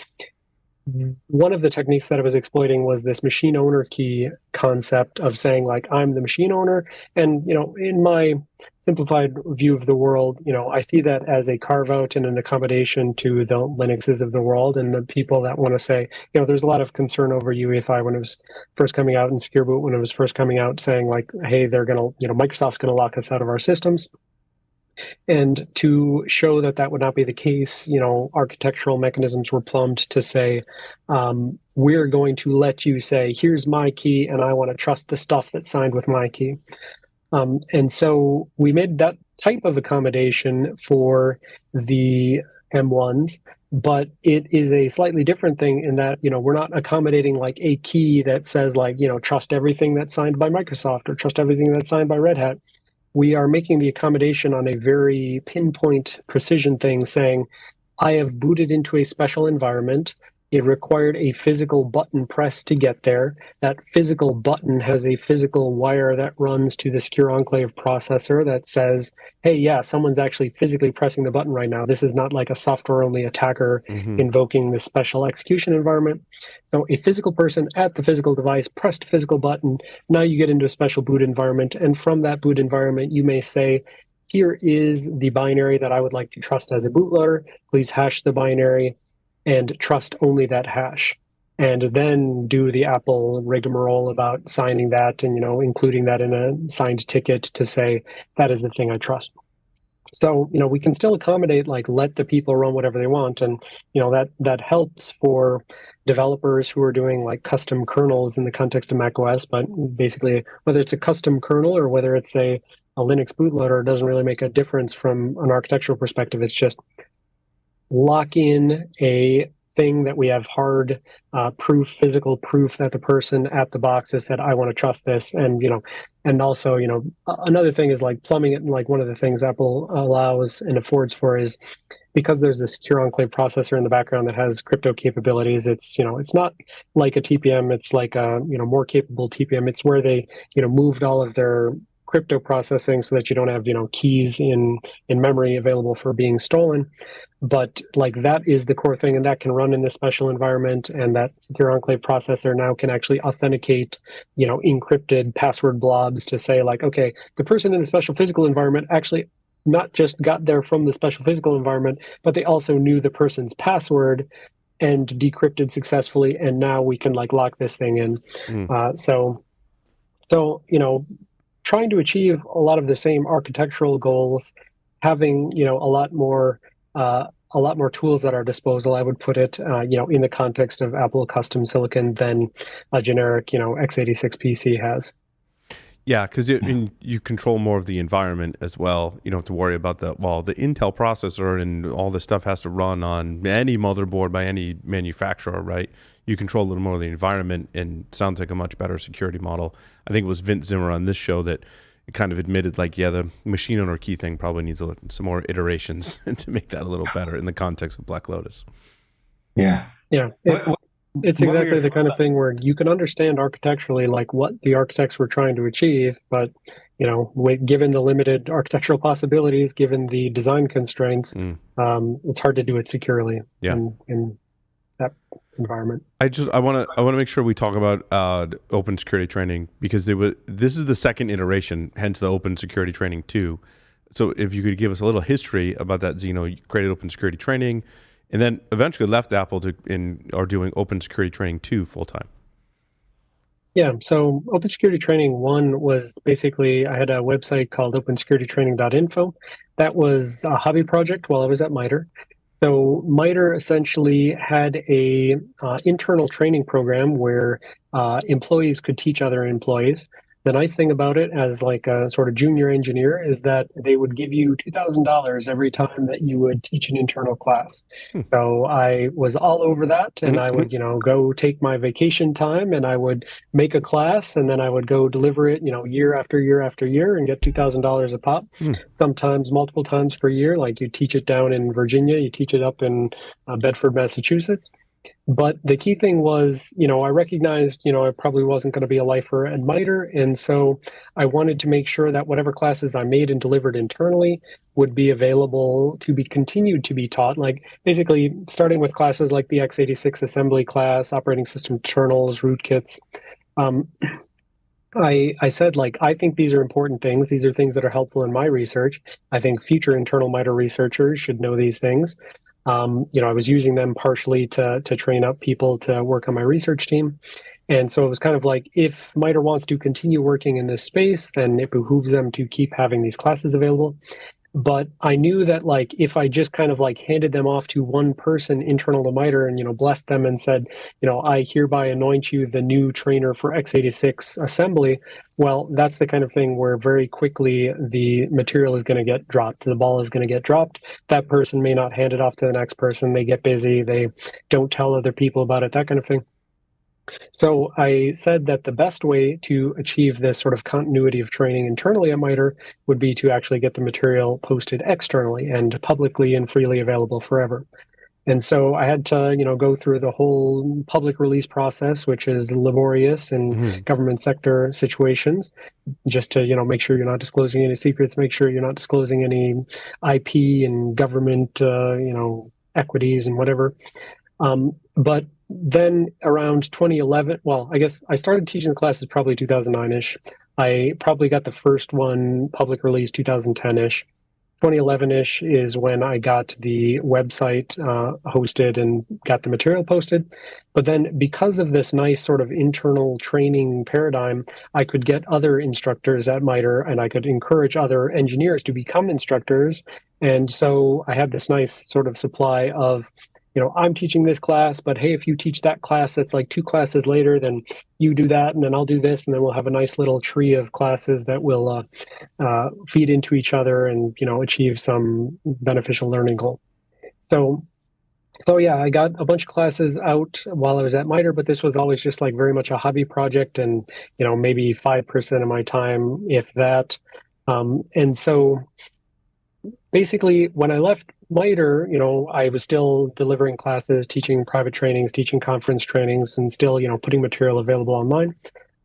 one of the techniques that I was exploiting was this machine owner key concept of saying like, I'm the machine owner. And, in my simplified view of the world, I see that as a carve out and an accommodation to the Linuxes of the world and the people that want to say, there's a lot of concern over UEFI when it was first coming out and Secure Boot when it was first coming out, saying like, hey, they're going to, Microsoft's going to lock us out of our systems. And to show that that would not be the case, architectural mechanisms were plumbed to say, we're going to let you say, here's my key, and I want to trust the stuff that's signed with my key. And so we made that type of accommodation for the M1s, but it is a slightly different thing in that, we're not accommodating like a key that says like, trust everything that's signed by Microsoft or trust everything that's signed by Red Hat. We are making the accommodation on a very pinpoint precision thing saying, I have booted into a special environment. It required a physical button press to get there. That physical button has a physical wire that runs to the secure enclave processor that says, hey, yeah, someone's actually physically pressing the button right now. This is not like a software-only attacker invoking this special execution environment. So a physical person at the physical device pressed a physical button. Now you get into a special boot environment. And from that boot environment, you may say, here is the binary that I would like to trust as a bootloader. Please hash the binary and trust only that hash, and then do the Apple rigmarole about signing that and, including that in a signed ticket to say, that is the thing I trust. So, we can still accommodate, like, let the people run whatever they want. And, that helps for developers who are doing like custom kernels in the context of macOS. But basically, whether it's a custom kernel or whether it's a Linux bootloader, it doesn't really make a difference from an architectural perspective. It's just lock in a thing that we have hard physical proof that the person at the box has said, I want to trust this. And, and also, another thing is like plumbing it. And like one of the things Apple allows and affords for is because there's the secure enclave processor in the background that has crypto capabilities. It's, it's not like a TPM. It's like a, more capable TPM. It's where they, moved all of their crypto processing so that you don't have, keys in memory available for being stolen. But like that is the core thing, and that can run in this special environment, and that secure enclave processor now can actually authenticate, encrypted password blobs to say like, okay, the person in the special physical environment actually not just got there from the special physical environment, but they also knew the person's password and decrypted successfully, and now we can like lock this thing in. So trying to achieve a lot of the same architectural goals, having a lot more tools at our disposal, I would put it, in the context of Apple custom silicon than a generic, x86 PC has. Yeah, because you control more of the environment as well. You don't have to worry about the Intel processor and all this stuff has to run on any motherboard by any manufacturer, right? You control a little more of the environment, and sounds like a much better security model. I think it was Vince Zimmer on this show that kind of admitted, like, yeah, the machine owner key thing probably needs some more iterations to make that a little better in the context of Black Lotus. Yeah. Yeah. It's exactly the kind of thing where you can understand architecturally like what the architects were trying to achieve, but given the limited architectural possibilities, given the design constraints, it's hard to do it securely in that environment. I want to make sure we talk about open security training, because this is the second iteration, hence the open security training 2. So if you could give us a little history about that. Zeno, you created open security training, and then eventually left Apple are doing open security training 2 full time. Yeah, so open security training 1 was basically, I had a website called opensecuritytraining.info. That was a hobby project while I was at MITRE. So MITRE essentially had a internal training program where employees could teach other employees. The nice thing about it as like a sort of junior engineer is that they would give you $2,000 every time that you would teach an internal class. So I was all over that, and I would, go take my vacation time and I would make a class, and then I would go deliver it, year after year after year and get $2,000 a pop, sometimes multiple times per year. Like you teach it down in Virginia, you teach it up in Bedford, Massachusetts. But the key thing was, I recognized, I probably wasn't going to be a lifer at MITRE. And so I wanted to make sure that whatever classes I made and delivered internally would be available to be continued to be taught. Like basically starting with classes like the x86 assembly class, operating system internals, rootkits. I said, like, I think these are important things. These are things that are helpful in my research. I think future internal MITRE researchers should know these things. I was using them partially to train up people to work on my research team. And so it was kind of like, if MITRE wants to continue working in this space, then it behooves them to keep having these classes available. But I knew that like if I just kind of like handed them off to one person internal to MITRE and, blessed them and said, I hereby anoint you the new trainer for x86 assembly, well, that's the kind of thing where very quickly the material is going to get dropped. The ball is going to get dropped. That person may not hand it off to the next person. They get busy. They don't tell other people about it, that kind of thing. So I said that the best way to achieve this sort of continuity of training internally at MITRE would be to actually get the material posted externally and publicly and freely available forever. And so I had to, go through the whole public release process, which is laborious in government sector situations, just to, make sure you're not disclosing any secrets, make sure you're not disclosing any IP and government, equities and whatever. But then around 2011, well, I guess I started teaching the classes probably 2009-ish. I probably got the first one public release 2010-ish. 2011-ish is when I got the website hosted and got the material posted. But then because of this nice sort of internal training paradigm, I could get other instructors at MITRE and I could encourage other engineers to become instructors. And so I had this nice sort of supply of, I'm teaching this class, but hey, if you teach that class that's like 2 classes later, then you do that, and then I'll do this, and then we'll have a nice little tree of classes that will feed into each other and, achieve some beneficial learning goal. So yeah, I got a bunch of classes out while I was at MITRE, but this was always just like very much a hobby project and, maybe 5% of my time, if that. And so basically, when I left MITRE, I was still delivering classes, teaching private trainings, teaching conference trainings, and still, putting material available online.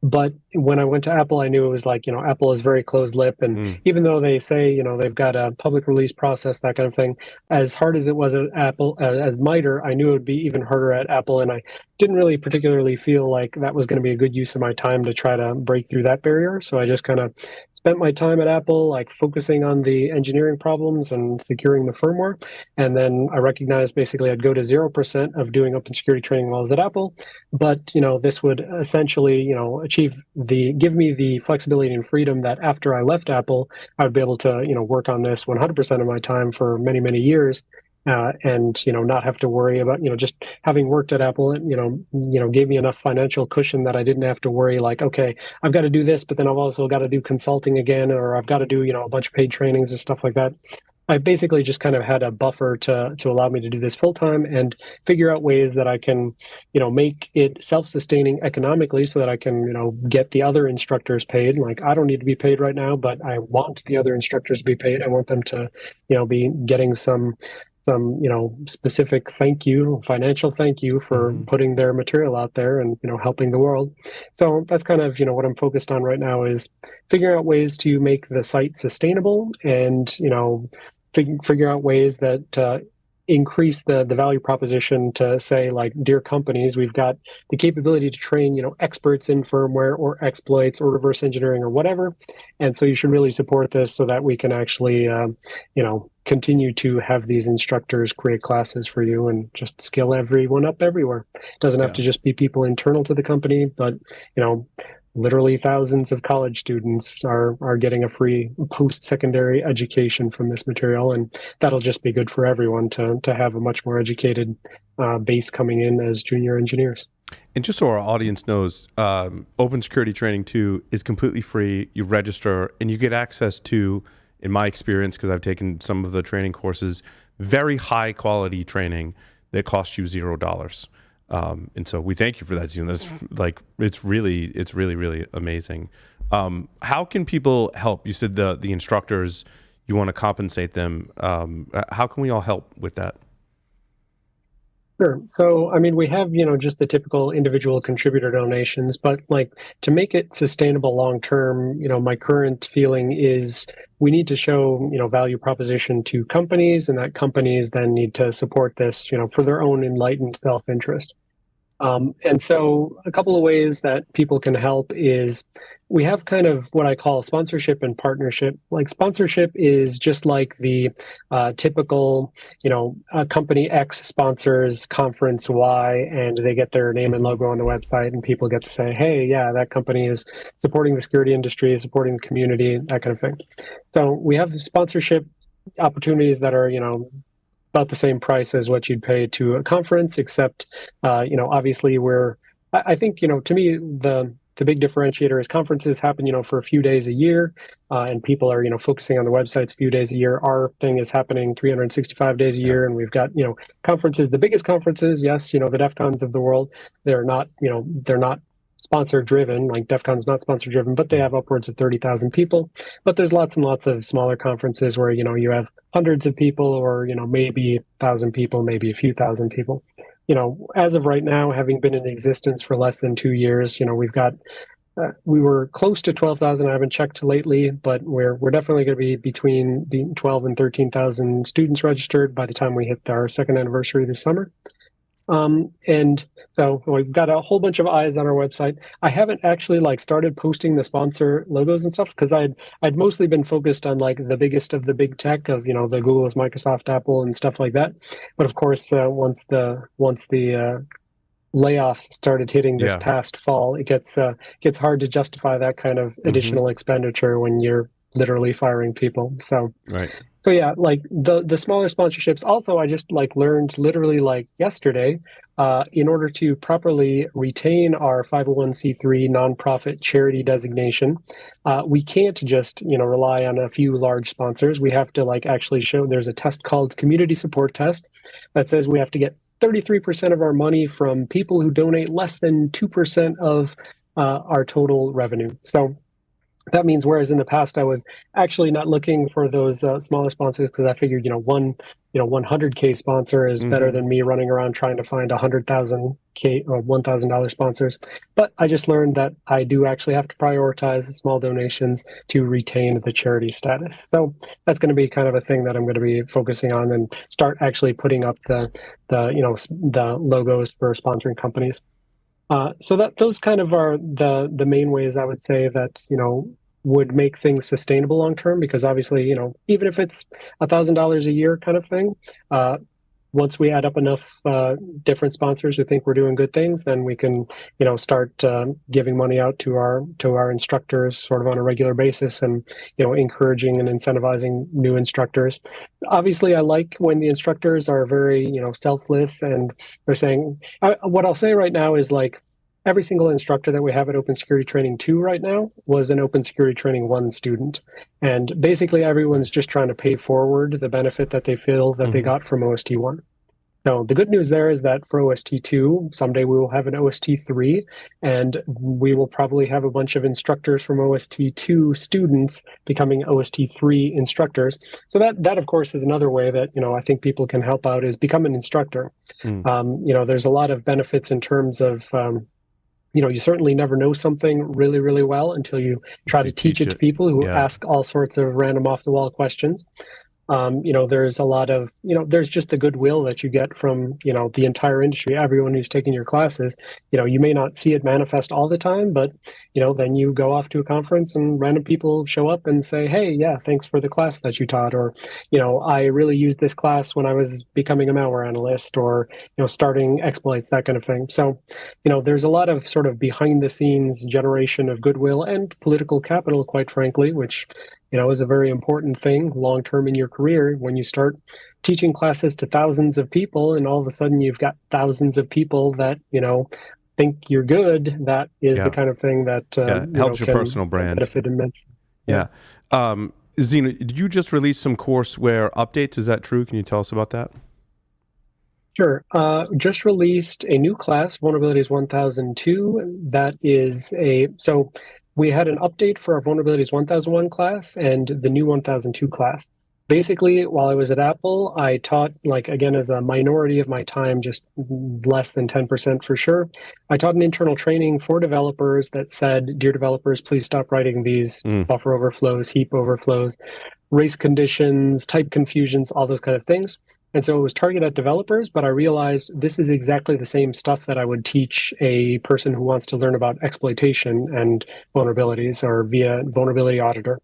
But when I went to Apple, I knew it was like, Apple is very closed-lip. And even though they say, they've got a public release process, that kind of thing, as hard as it was at Apple, as MITRE, I knew it would be even harder at Apple. And I didn't really particularly feel like that was going to be a good use of my time to try to break through that barrier. So I just kind of spent my time at Apple, like focusing on the engineering problems and securing the firmware. And then I recognized basically I'd go to 0% of doing open security training while I was at Apple. But, this would essentially, give me the flexibility and freedom that after I left Apple, I would be able to, work on this 100% of my time for many, many years. And not have to worry about just having worked at Apple. Gave me enough financial cushion that I didn't have to worry like, okay, I've got to do this, but then I've also got to do consulting again, or I've got to do a bunch of paid trainings or stuff like that. I basically just kind of had a buffer to allow me to do this full time and figure out ways that I can make it self-sustaining economically, so that I can get the other instructors paid. Like, I don't need to be paid right now, but I want the other instructors to be paid. I want them to be getting some specific financial thank you for putting their material out there and helping the world. So that's kind of what I'm focused on right now, is figuring out ways to make the site sustainable and figure out ways that increase the value proposition to say, like, dear companies, we've got the capability to train experts in firmware or exploits or reverse engineering or whatever, and so you should really support this so that we can actually continue to have these instructors create classes for you and just skill everyone up everywhere. It doesn't have to just be people internal to the company, but literally thousands of college students are getting a free post-secondary education from this material, and that'll just be good for everyone to have a much more educated base coming in as junior engineers. And just so our audience knows, Open Security Training 2 is completely free. You register and you get access to, in my experience, because I've taken some of the training courses, very high quality training that costs you $0. And so we thank you for that, Zeno. That's like, it's really amazing. How can people help? You said the instructors, you want to compensate them. How can we all help with that? Sure. So, I mean, we have, just the typical individual contributor donations, but like, to make it sustainable long term, my current feeling is we need to show, value proposition to companies, and that companies then need to support this, for their own enlightened self-interest. And so a couple of ways that people can help is we have kind of what I call sponsorship and partnership. Like, sponsorship is just like the typical, company X sponsors conference Y, and they get their name and logo on the website, and people get to say, hey, yeah, that company is supporting the security industry, supporting the community, that kind of thing. So we have sponsorship opportunities that are, about the same price as what you'd pay to a conference, except, obviously I think, to me, the big differentiator is conferences happen, for a few days a year, and people are, focusing on the websites a few days a year. Our thing is happening 365 days a year, and we've got, conferences, the biggest conferences, yes, the DEF CONs of the world, they're not sponsor driven, like DEF CON's not sponsor driven, but they have upwards of 30,000 people. But there's lots and lots of smaller conferences where, you have hundreds of people, or, maybe 1,000 people, maybe a few thousand people. As of right now, having been in existence for less than 2 years, we've got, we were close to 12,000. I haven't checked lately, but we're definitely going to be between 12 and 13,000 students registered by the time we hit our second anniversary this summer. And so we've got a whole bunch of eyes on our website. I haven't actually started posting the sponsor logos and stuff, because I'd mostly been focused on the biggest of the big tech of, the Googles, Microsoft, Apple, and stuff like that. But of course, once the layoffs started hitting this past fall, it gets hard to justify that kind of additional expenditure when you're literally firing people. So right. So yeah, the smaller sponsorships. Also, I just learned literally yesterday, in order to properly retain our 501c3 nonprofit charity designation, we can't just rely on a few large sponsors. We have to actually show. There's a test called Community Support Test that says we have to get 33% of our money from people who donate less than 2% of our total revenue. So that means, whereas in the past I was actually not looking for those smaller sponsors, because I figured, one 100K sponsor is better than me running around trying to find 100,000K or $1,000 sponsors. But I just learned that I do actually have to prioritize the small donations to retain the charity status. So that's going to be kind of a thing that I'm going to be focusing on, and start actually putting up the logos for sponsoring companies. So that those kind of are the main ways I would say that, would make things sustainable long term, because obviously, even if it's $1,000 a year kind of thing, once we add up enough different sponsors who think we're doing good things, then we can, start giving money out to our instructors sort of on a regular basis, and encouraging and incentivizing new instructors. Obviously, I like when the instructors are very selfless, and they're saying, what I'll say right now is every single instructor that we have at Open Security Training 2 right now was an Open Security Training 1 student. And basically everyone's just trying to pay forward the benefit that they feel that they got from OST 1. So the good news there is that for OST 2, someday we will have an OST 3, and we will probably have a bunch of instructors from OST 2 students becoming OST 3 instructors. So that of course is another way that, I think people can help out, is become an instructor. There's a lot of benefits in terms of, you certainly never know something really, really well until you try to teach it to people who ask all sorts of random off-the-wall questions. There's a lot of, there's just the goodwill that you get from, the entire industry, everyone who's taking your classes. You may not see it manifest all the time, but, then you go off to a conference and random people show up and say, hey, yeah, thanks for the class that you taught. Or, I really used this class when I was becoming a malware analyst, or, starting exploits, that kind of thing. So, there's a lot of sort of behind the scenes generation of goodwill and political capital, quite frankly, which is a very important thing long term in your career. When you start teaching classes to thousands of people, and all of a sudden you've got thousands of people that think you're good, that is the kind of thing that helps your personal brand. Benefit immensely. Yeah. Zeno, did you just release some courseware updates? Is that true? Can you tell us about that? Sure. Just released a new class, Vulnerabilities 1002. That is so we had an update for our Vulnerabilities 1001 class and the new 1002 class. Basically, while I was at Apple, I taught, again, as a minority of my time, just less than 10% for sure, I taught an internal training for developers that said, dear developers, please stop writing these buffer overflows, heap overflows, race conditions, type confusions, all those kind of things. And so it was targeted at developers, but I realized this is exactly the same stuff that I would teach a person who wants to learn about exploitation and vulnerabilities, or via vulnerability auditor.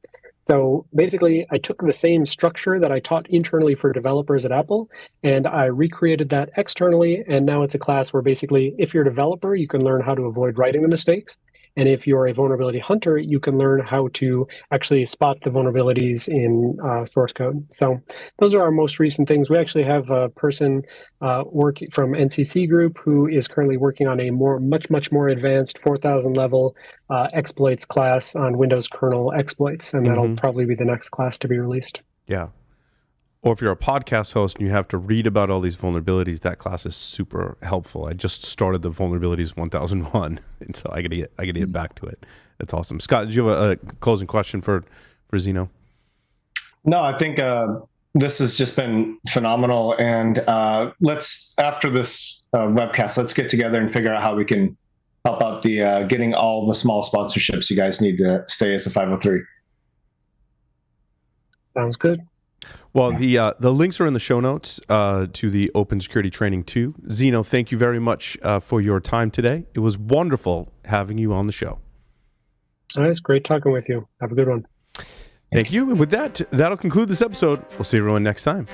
So basically, I took the same structure that I taught internally for developers at Apple, and I recreated that externally. And now it's a class where basically, if you're a developer, you can learn how to avoid writing the mistakes. And if you're a vulnerability hunter, you can learn how to actually spot the vulnerabilities in source code. So those are our most recent things. We actually have a person working from NCC Group who is currently working on a much more advanced 4,000 level exploits class on Windows kernel exploits, and that'll probably be the next class to be released. Yeah. Or if you're a podcast host and you have to read about all these vulnerabilities, that class is super helpful. I just started the Vulnerabilities 1001, and so I gotta get back to it. That's awesome. Scott, did you have a closing question for Zeno? No, I think this has just been phenomenal. And after this webcast, let's get together and figure out how we can help out the getting all the small sponsorships you guys need to stay as a 503. Sounds good. Well, the links are in the show notes to the Open Security Training 2. Zeno, thank you very much for your time today. It was wonderful having you on the show. It's great talking with you. Have a good one. Thank you. And with that, that'll conclude this episode. We'll see everyone next time.